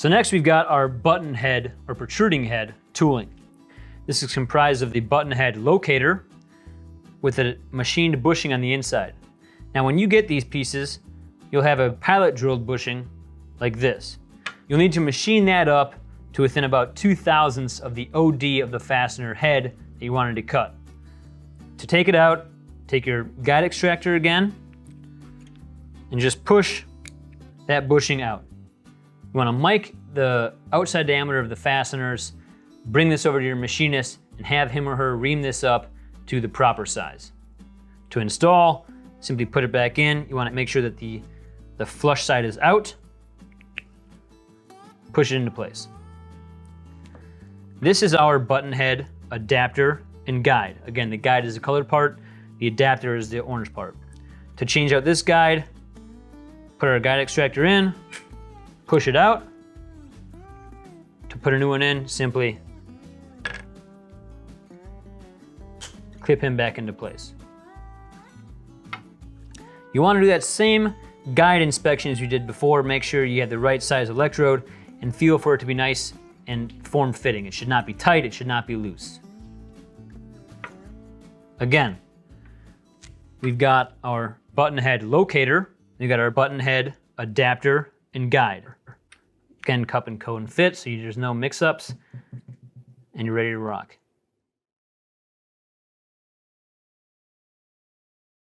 So next we've got our button head or protruding head tooling. This is comprised of the button head locator with a machined bushing on the inside. Now when you get these pieces, you'll have a pilot drilled bushing like this. You'll need to machine that up to within about 2/1000ths of the OD of the fastener head that you wanted to cut. To take it out, take your guide extractor again and just push that bushing out. You want to mic the outside diameter of the fasteners, bring this over to your machinist and have him or her ream this up to the proper size. To install, simply put it back in. You want to make sure that the flush side is out. Push it into place. This is our button head adapter and guide. Again, the guide is the colored part, the adapter is the orange part. To change out this guide, put our guide extractor in, push it out. To put a new one in, simply clip him back into place. You want to do that same guide inspection as you did before. Make sure you have the right size electrode and feel for it to be nice and form-fitting. It should not be tight, it should not be loose. Again, we've got our button head locator, we've got our button head adapter and guide. Again, cup and code and fit, so there's no mix-ups, and you're ready to rock.